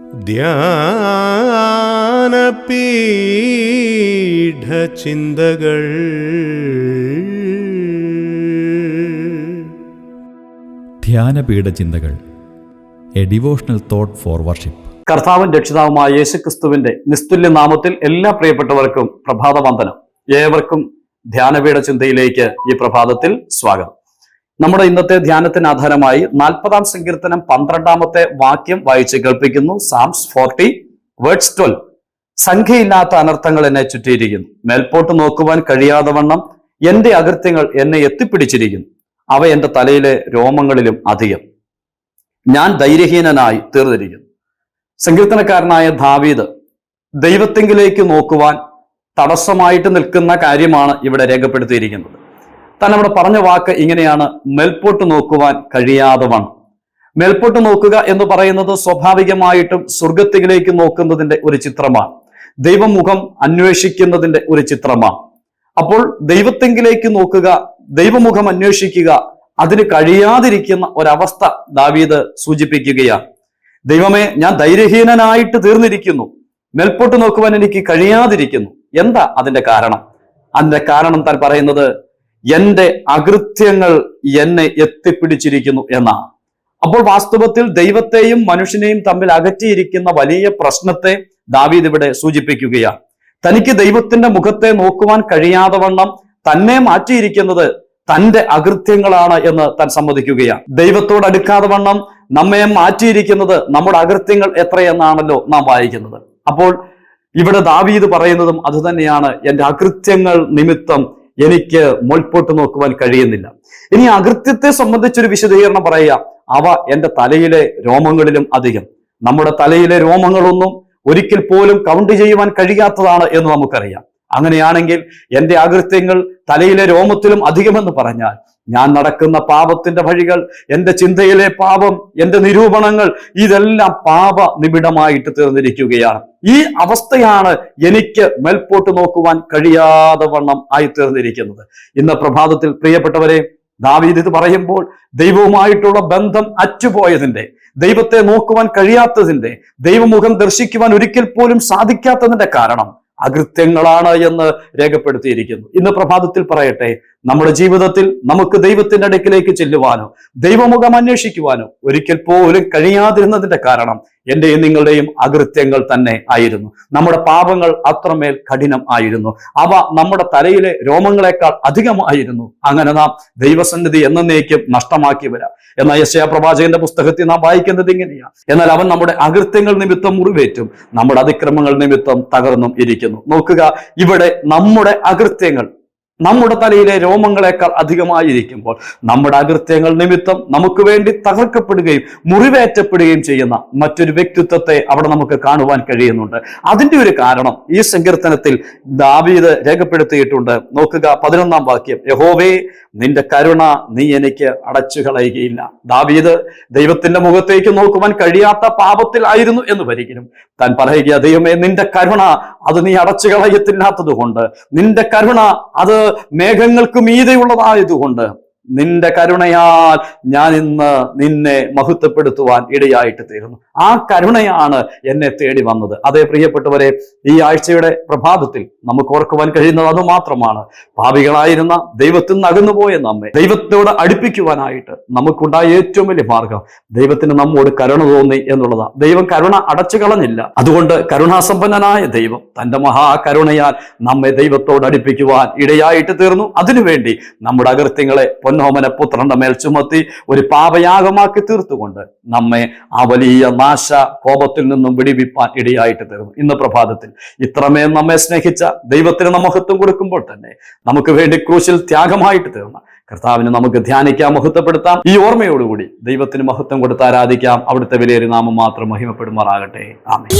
ധ്യാനപീഠചിന്തകൾ. ധ്യാനപീഠചിന്തകൾ, a devotional thought for worship. കർത്താവും രക്ഷിതാവുമായ യേശുക്രിസ്തുവിന്റെ നിസ്തുല്യ നാമത്തിൽ എല്ലാ പ്രിയപ്പെട്ടവർക്കും പ്രഭാതവന്ദനം. ഏവർക്കും ധ്യാനപീഠ ചിന്തയിലേക്ക് ഈ പ്രഭാതത്തിൽ സ്വാഗതം. നമ്മുടെ ഇന്നത്തെ ധ്യാനത്തിന് ആധാരമായി 40-ാം സങ്കീർത്തനം 12-ാമത്തെ വാക്യം വായിച്ച് കേൾപ്പിക്കുന്നു. Psalms 40 verse 12. സംഖ്യയില്ലാത്ത അനർത്ഥങ്ങൾ എന്നെ ചുറ്റിയിരിക്കുന്നു, മേൽപോട്ട് നോക്കുവാൻ കഴിയാതെ വണ്ണം എന്റെ അകൃത്യങ്ങൾ എന്നെ എത്തിപ്പിടിച്ചിരിക്കുന്നു, അവ എന്റെ തലയിലെ രോമങ്ങളിലും അധികം. ഞാൻ ധൈര്യഹീനനായി തീർന്നിരിക്കുന്നു. സങ്കീർത്തനക്കാരനായ ദാവീദ് ദൈവത്തെങ്കിലേക്ക് നോക്കുവാൻ തടസ്സമായിട്ട് നിൽക്കുന്ന കാര്യമാണ് ഇവിടെ രേഖപ്പെടുത്തിയിരിക്കുന്നത്. താൻ അവിടെ പറഞ്ഞ വാക്ക് ഇങ്ങനെയാണ്: മേൽപോട്ട് നോക്കുവാൻ കഴിയാതെ വണ്ണം. മേൽപോട്ട് നോക്കുക എന്ന് പറയുന്നത് സ്വാഭാവികമായിട്ടും സ്വർഗത്തിലേക്ക് നോക്കുന്നതിന്റെ ഒരു ചിത്രമാണ്, ദൈവമുഖം അന്വേഷിക്കുന്നതിന്റെ ഒരു ചിത്രമാണ്. അപ്പോൾ ദൈവത്തെങ്കിലേക്ക് നോക്കുക, ദൈവമുഖം അന്വേഷിക്കുക, അതിന് കഴിയാതിരിക്കുന്ന ഒരവസ്ഥ ദാവീദ് സൂചിപ്പിക്കുകയാണ്. ദൈവമേ, ഞാൻ ധൈര്യഹീനനായിട്ട് തീർന്നിരിക്കുന്നു, മേൽപോട്ട് നോക്കുവാൻ എനിക്ക് കഴിയാതിരിക്കുന്നു. എന്താ അതിന്റെ കാരണം? അതിന്റെ കാരണം താൻ പറയുന്നത് എന്റെ അകൃത്യങ്ങൾ എന്നെ എത്തിപ്പിടിച്ചിരിക്കുന്നു എന്നാണ്. അപ്പോൾ വാസ്തവത്തിൽ ദൈവത്തെയും മനുഷ്യനെയും തമ്മിൽ അകറ്റിയിരിക്കുന്ന വലിയ പ്രശ്നത്തെ ദാവീദ് ഇവിടെ സൂചിപ്പിക്കുകയാണ്. തനിക്ക് ദൈവത്തിന്റെ മുഖത്തെ നോക്കുവാൻ കഴിയാതെ വണ്ണം തന്നെ മാറ്റിയിരിക്കുന്നത് തന്റെ അകൃത്യങ്ങളാണ് എന്ന് താൻ സമ്മതിക്കുകയാണ്. ദൈവത്തോട് അടുക്കാതെ വണ്ണം നമ്മെ മാറ്റിയിരിക്കുന്നത് നമ്മുടെ അകൃത്യങ്ങൾ എത്രയെന്നാണല്ലോ നാം വായിക്കുന്നത്. അപ്പോൾ ഇവിടെ ദാവീദ് പറയുന്നതും അത് തന്നെയാണ്, എന്റെ അകൃത്യങ്ങൾ നിമിത്തം എനിക്ക് മുൾപോട്ട് നോക്കുവാൻ കഴിയുന്നില്ല. ഇനി അകൃത്യത്തെ സംബന്ധിച്ചൊരു വിശദീകരണം പറയുക, അവ എന്റെ തലയിലെ രോമങ്ങളിലും അധികം. നമ്മുടെ തലയിലെ രോമങ്ങളൊന്നും ഒരിക്കൽ പോലും കൗണ്ട് ചെയ്യുവാൻ കഴിയാത്തതാണ് എന്ന് നമുക്കറിയാം. അങ്ങനെയാണെങ്കിൽ എന്റെ അകൃത്യങ്ങൾ തലയിലെ രോമത്തിലും അധികമെന്ന് പറഞ്ഞാൽ ഞാൻ നടക്കുന്ന പാപത്തിന്റെ വഴികൾ, എന്റെ ചിന്തയിലെ പാപം, എന്റെ നിരൂപണങ്ങൾ, ഇതെല്ലാം പാപ നിബിഡമായിട്ട് തീർന്നിരിക്കുകയാണ്. ഈ അവസ്ഥയാണ് എനിക്ക് മേൽപോട്ട് നോക്കുവാൻ കഴിയാതെ വണ്ണം ആയി തീർന്നിരിക്കുന്നത്. ഇന്ന് പ്രഭാതത്തിൽ പ്രിയപ്പെട്ടവരെ, ദാവീദ് ഇത് പറയുമ്പോൾ ദൈവവുമായിട്ടുള്ള ബന്ധം അറ്റുപോയതിന്റെ, ദൈവത്തെ നോക്കുവാൻ കഴിയാത്തതിന്റെ, ദൈവമുഖം ദർശിക്കുവാൻ ഒരിക്കൽ പോലും സാധിക്കാത്തതിന്റെ കാരണം അകൃത്യങ്ങളാണ് എന്ന് രേഖപ്പെടുത്തിയിരിക്കുന്നു. ഇന്ന് പ്രഭാതത്തിൽ പറയട്ടെ, നമ്മുടെ ജീവിതത്തിൽ നമുക്ക് ദൈവത്തിന്റെ അടുക്കിലേക്ക് ചെല്ലുവാനോ ദൈവമുഖം അന്വേഷിക്കുവാനോ ഒരിക്കൽ പോലും കഴിയാതിരുന്നതിന്റെ കാരണം എന്റെയും നിങ്ങളുടെയും അകൃത്യങ്ങൾ തന്നെ ആയിരുന്നു. നമ്മുടെ പാപങ്ങൾ അത്രമേൽ കഠിനം ആയിരുന്നു, അവ നമ്മുടെ തലയിലെ രോമങ്ങളെക്കാൾ അധികമായിരുന്നു. അങ്ങനെ നാം ദൈവസന്നിധി എന്നേക്കും നഷ്ടമാക്കി വരാം. എന്നാൽ യെശയ്യാ പ്രവാചകന്റെ പുസ്തകത്തിൽ നാം വായിക്കുന്നത് ഇങ്ങനെയാണ്: എന്നാൽ അവൻ നമ്മുടെ അകൃത്യങ്ങൾ നിമിത്തം മുറിവേറ്റും നമ്മുടെ അതിക്രമങ്ങൾ നിമിത്തം തകർന്നും ഇരിക്കുന്നു. നോക്കുക, ഇവിടെ നമ്മുടെ അകൃത്യങ്ങൾ നമ്മുടെ തലയിലെ രോമങ്ങളെക്കാൾ അധികമായിരിക്കുമ്പോൾ നമ്മുടെ അകൃത്യങ്ങൾ നിമിത്തം നമുക്ക് വേണ്ടി തകർക്കപ്പെടുകയും മുറിവേറ്റപ്പെടുകയും ചെയ്യുന്ന മറ്റൊരു വ്യക്തിത്വത്തെ അവിടെ നമുക്ക് കാണുവാൻ കഴിയുന്നുണ്ട്. അതിന്റെ ഒരു കാരണം ഈ സങ്കീർത്തനത്തിൽ ദാവീദ് രേഖപ്പെടുത്തിയിട്ടുണ്ട്. നോക്കുക, 11-ാം വാക്യം: യഹോവേ, നിന്റെ കരുണ നീ എനിക്ക് അടച്ചു കളയുകയില്ല. ദാവീദ് ദൈവത്തിന്റെ മുഖത്തേക്ക് നോക്കുവാൻ കഴിയാത്ത പാപത്തിലായിരുന്നു എന്ന് വരികിലും താൻ പറയുക, ദൈവമേ, നിന്റെ കരുണ അത് നീ അടച്ചു കളയത്തില്ലാത്തത് കൊണ്ട്, നിന്റെ കരുണ അത് മേഘങ്ങൾക്ക് മീതെയുള്ളതായതുകൊണ്ട്, നിന്റെ കരുണയാൽ ഞാൻ ഇന്ന് നിന്നെ മഹത്വപ്പെടുത്തുവാൻ ഇടയായിട്ട് തീരുന്നു. ആ കരുണയാണ് എന്നെ തേടി വന്നത്. അതേ പ്രിയപ്പെട്ടവരെ, ഈ ആഴ്ചയുടെ പ്രഭാതത്തിൽ നമുക്ക് ഓർക്കുവാൻ കഴിയുന്നത് അത് മാത്രമാണ്. പാപികളായിരുന്ന, ദൈവത്തിൽ നിന്ന് അകന്നുപോയ നമ്മെ ദൈവത്തോട് അടുപ്പിക്കുവാനായിട്ട് നമുക്കുണ്ടായ ഏറ്റവും വലിയ മാർഗം ദൈവത്തിന് നമ്മോട് കരുണ തോന്നി എന്നുള്ളതാണ്. ദൈവം കരുണ അടച്ചു കളഞ്ഞില്ല. അതുകൊണ്ട് കരുണാസമ്പന്നനായ ദൈവം തന്റെ മഹാകരുണയാൽ നമ്മെ ദൈവത്തോട് അടുപ്പിക്കുവാൻ ഇടയായിട്ട് തീർന്നു. അതിനുവേണ്ടി നമ്മുടെ അകൃത്യങ്ങളെ പൊന്നോമന പുത്രന്റെ മേൽ ചുമത്തി ഒരു പാപയാഗമാക്കി തീർത്തുകൊണ്ട് നമ്മെ ആ വലിയ നാശ കോപത്തിൽ നിന്നും വിടിവിപ്പാൻ ഇടയായിട്ട് തീർന്നു. ഇന്ന് പ്രഭാതത്തിൽ ഇത്രമേൽ നമ്മെ സ്നേഹിച്ച ദൈവത്തിന് മഹത്വം കൊടുക്കുമ്പോൾ തന്നെ നമുക്ക് വേണ്ടി ക്രൂശിൽ ത്യാഗമായിട്ട് തീർന്ന കർത്താവിനെ നമുക്ക് ധ്യാനിക്കാം, മഹത്വപ്പെടുത്താം. ഈ ഓർമ്മയോടുകൂടി ദൈവത്തിന് മഹത്വം കൊടുത്ത് ആരാധിക്കാം. അവിടുത്തെ വിലയേറിയ നാമം മാത്രം മഹിമപ്പെടുമാറാകട്ടെ. ആമേൻ.